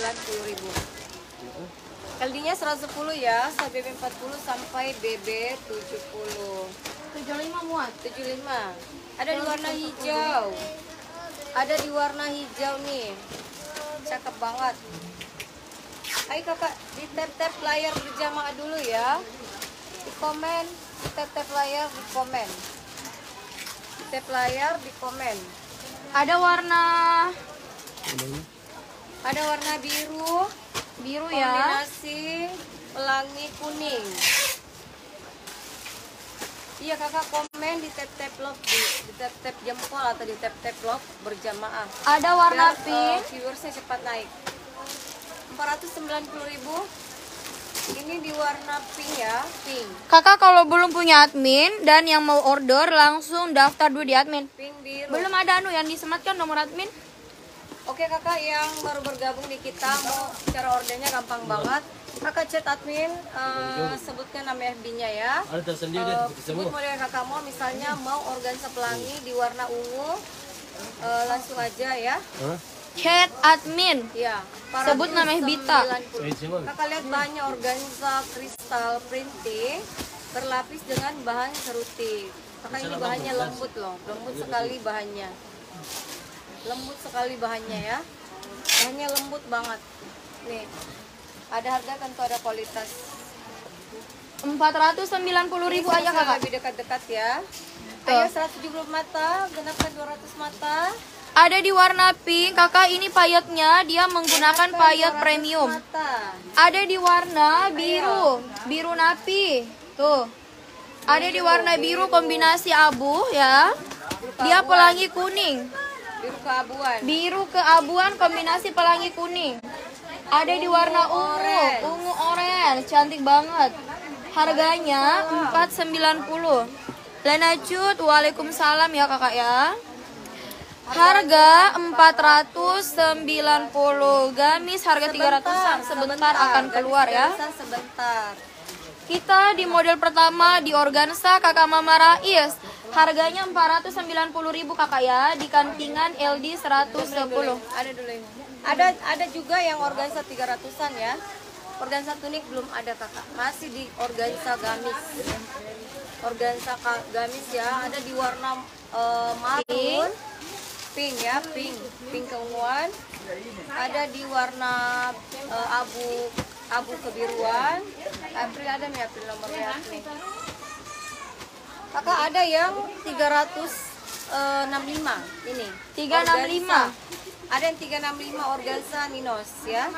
190.000. LD-nya 110 ya, BB 40 sampai BB 70. 75 muat. 75. Ada di warna hijau. Ada di warna hijau nih. Cakep banget. Ayo kakak, di tap-tap layar berjamaah dulu ya. Di komen, di tap-tap layar, di komen. Di tap layar, di komen. Ada warna biru. biru ya. Kombinasi pelangi kuning. Iya kakak, komen di tap-tap love, di tap-tap jempol atau di tap-tap love berjamaah. Ada warna Biar, pink. viewersnya cepat naik. 490.000. Ini di warna pink ya, pink. Kakak kalau belum punya admin dan yang mau order langsung daftar dulu di admin. Pink biru. Belum ada yang disematkan nomor admin. Oke kakak yang baru bergabung di kita, mau cara ordernya gampang banget. Kakak chat admin, sebutkan nama FB-nya ya. Sebut model kakak mau, misalnya mau organza pelangi di warna ungu, langsung aja ya. Chat admin. Ya. Sebut nama Bita. Kakak lihat bahannya organza kristal printing, berlapis dengan bahan serutik. Kakak ini bahannya lembut loh, lembut sekali bahannya. Lembut sekali bahannya ya. Bahannya lembut banget. Nih. Ada harga kan tuh, ada kualitas. 490.000 aja kakak. Lebih dekat-dekat ya. Ayo 170 mata, genapkan 200 mata. Ada di warna pink, kakak ini payetnya dia menggunakan payet premium. Mata. Ada di warna biru, biru napi. Tuh. Ada di warna biru kombinasi abu ya. Dia pelangi kuning. Biru keabuan. Biru keabuan kombinasi pelangi kuning. Ada di warna ungu orange, cantik banget. Harganya 490. Lena Cut, waalaikumsalam ya kakak ya. Harga 490. Gamis harga 300-an, sebentar akan keluar ya. Sebentar. Kita di model pertama di organza kakak Mama Rais. Harganya 490.000 kakak ya, di kantingan LD 110. Ada dulu ini. Ada juga yang organza 300-an ya. Organza tunik belum ada kakak. Masih di organza gamis. Organza gamis ya, ada di warna marun, pink ya, pink keunguan. Ada di warna abu kebiruan. April ada nih, April nomor lihat nih. Kakak ada yang 365 ini. 365. Ada yang 365 organza ninos ya.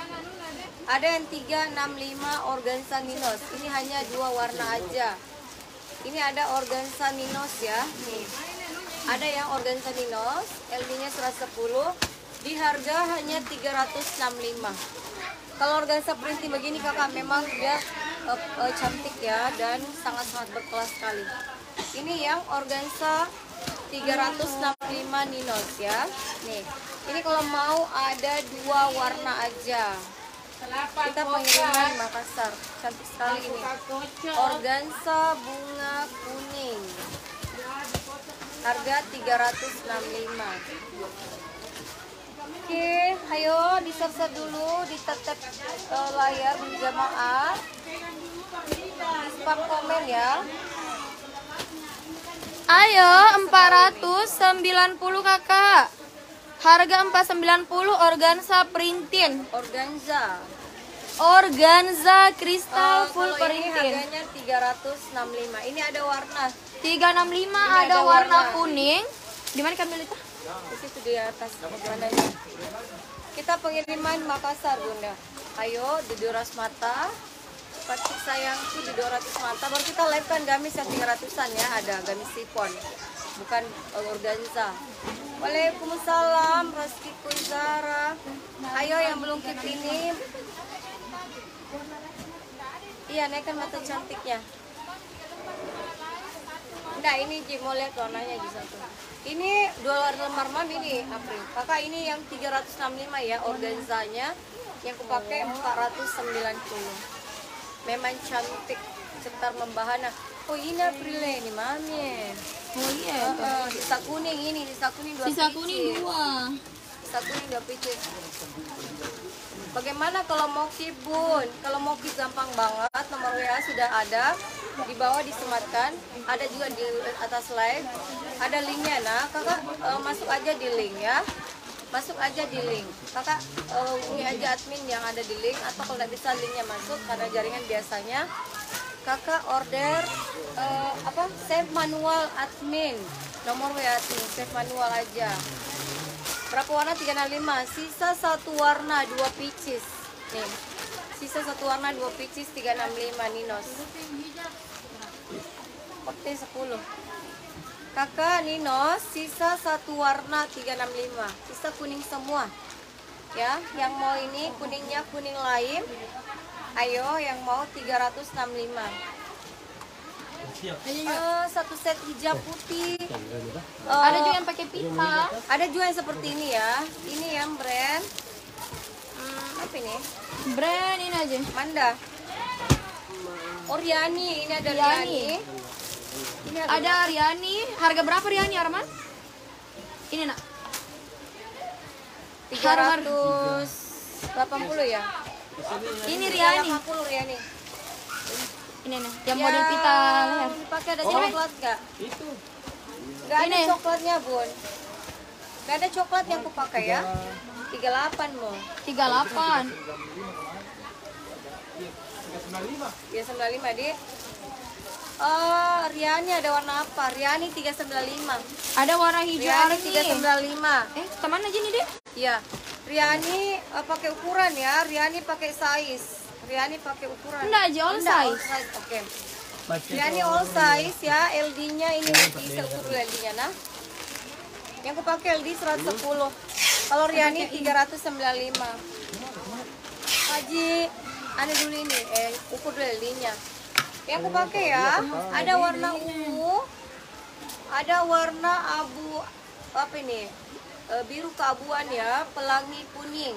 Ada yang 365 organza ninos. Ini hanya 2 warna aja. Ini ada organza ninos ya. Nih. Ada yang organza ninos, LD-nya 110, di harga hanya 365. Kalau organza printing begini kakak, memang dia cantik ya dan sangat-sangat berkelas sekali. Ini yang organza 365 ninos ya. Nih, ini kalau mau ada 2 warna aja. Kita pengiriman Makassar, cantik sekali ini. Organza bunga kuning. Harga 365. Oke, ayo di-subscribe dulu, di tap layar berjamaah. Di spam komen ya. Ayo 490 kakak. Harga 490 organza printing. Organza kristal full Kalau ini printing. harganya 365. Ini ada warna. 365 Ini ada ada warna warna. kuning. Di mana Kamil itu? Di situ di atas warnanya. Kita pengiriman Makassar bunda. Ayo di 200 mata. Patik sayangku di 200 mata. Baru kita live kan gamis yang 300-an ya. Ada gamis sifon, bukan organza. Waalaikumsalam Raski Kuizara. Ayo yang belum kit ini. Iya, naikkan mata cantiknya. Nah ini Ji, mau lihat warnanya di satu. Ini 2 lemar mam ini April. Kakak ini yang 365 ya organzanya. Yang kupakai 490. Memang cantik, cetar membahana. Oh ini April ini mami. Oh iya. Sisa kuning ini, sisa kuning 2 Sisa kuning 2. Sisa kuning 2 picit. Bagaimana kalau mau keep, Bun? Kalau mau keep gampang banget, nomor WA sudah ada. Di bawah disematkan, ada juga di atas live. Ada linknya, nah kakak masuk aja di link ya. Masuk aja di link. Kakak hubungi aja admin yang ada di link, atau kalau tidak bisa linknya masuk karena jaringan biasanya. Kakak order save manual admin. Nomor WA admin, save manual aja. Berapa warna? 365. Sisa satu warna 2 pieces. Nih. Sisa satu warna 2 pieces 365 Ninos. Oke 10. Kakak Ninos, sisa satu warna 365. Sisa kuning semua. Ya, yang mau ini kuningnya kuning lain. Ayo yang mau 365. Satu set hijab putih. Ada juga yang pakai pita. Ada juga yang seperti ini ya. Ini yang brand apa ini? Brand ini aja. Manda. Oh Riani, ini ada Riani. Ini Ada Riani. Harga berapa Riani Arman? Ini nak. 380 ya. Ini Riani. 380 Riani. Ini nih, yang model pita leher. Dipakai ada coklat nggak? Itu. Nggak ada Ini. coklatnya, Bun. Nggak ada coklat yang aku pakai ya. 38 mau. 38. Ya 95, Dik. Riani ada warna apa? Riani 395. Ada warna hijau Riani Arni. 395. Kemana aja nih deh? Iya. Riani pakai ukuran ya. Riani pakai size. Riani pakai ukuran. Enggak aja, all Enggak, size. Oke. Riani all size ya. LD-nya ini bisa ukur dulu LD-nya nah. Yang aku pakai LD 110. Kalau Riani 395. Haji, ane dulu ini ukur dulu LD-nya. Yang aku pakai ya, ada warna ungu, ada warna abu apa ini? Biru keabuan ya, pelangi kuning.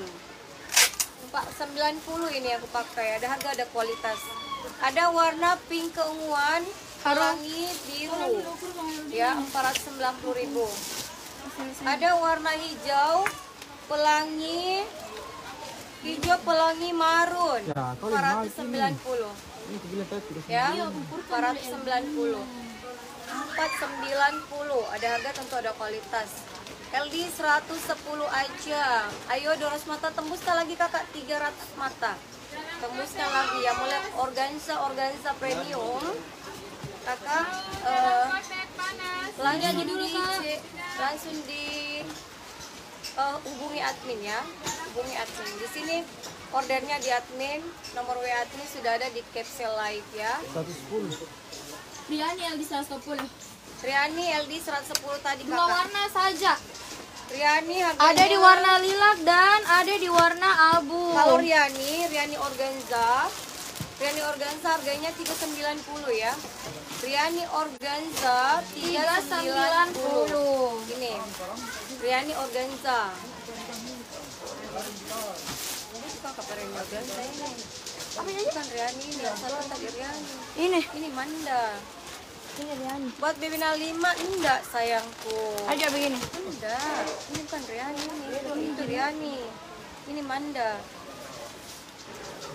490 ini aku pakai. Ada harga, ada kualitas. Ada warna pink keunguan, pelangi biru. Ya, 490.000. Ada warna hijau, pelangi marun. 490. Ya, 490. 490. Ada harga, tentu ada kualitas. LD 110 aja. Ayo Doros mata tembuskan lagi kakak 300 mata. Tembuskan lagi ya. Mulai organza premium. Kakak langsung di hubungi admin ya. Hubungi admin. Di sini ordernya di admin, nomor WA admin sudah ada di capsule live ya. 110. Riani LD 110. Riani LD 110 tadi Dua kakak. warna saja. Riani harganya Ada di warna lilac dan ada di warna abu. kalau Riani organza harganya 390 ya. Riani organza 390. Ini Riani organza. Ini suka kapan Riani organza ini? Apa ini? Bukan Riani ini, salah tadi Riani. Ini Manda. Ini Riani. Buat Bebina 5 enggak sayangku. Aja begini. Enggak, ini bukan Riani ini. Itu Riani. Ini Manda.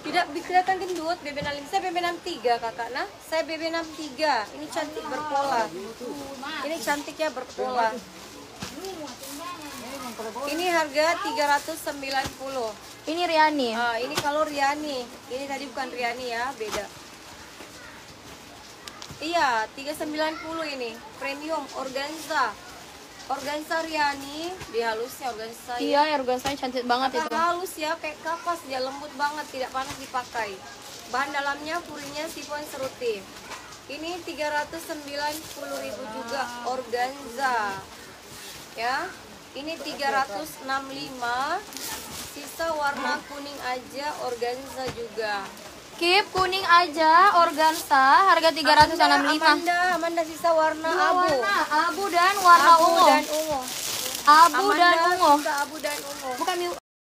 Tidak kelihatan gendut BB65. Saya BB63 kakak nah. Saya BB63. Ini cantik berpola. Ini cantiknya berpola. Ini harga 390. Ini Riani. Ini kalau Riani. Ini tadi bukan Riani ya, beda. Iya, 390 ini. Premium organza. Organza Riani, di halusnya organza. Iya, organzanya cantik banget itu. Halus ya, kayak kapas dia, lembut banget, tidak panas dipakai. Bahan dalamnya purinya sifon serutin. Ini 390.000 juga organza. Ya. Ini 365. Sisa warna kuning aja organza juga. Keep kuning aja organza harga 365. Amanda sisa warna Dua abu. warna, abu dan warna ungu. Abu dan ungu. Abu dan Amanda ungu. sisa abu dan ungu. Bukan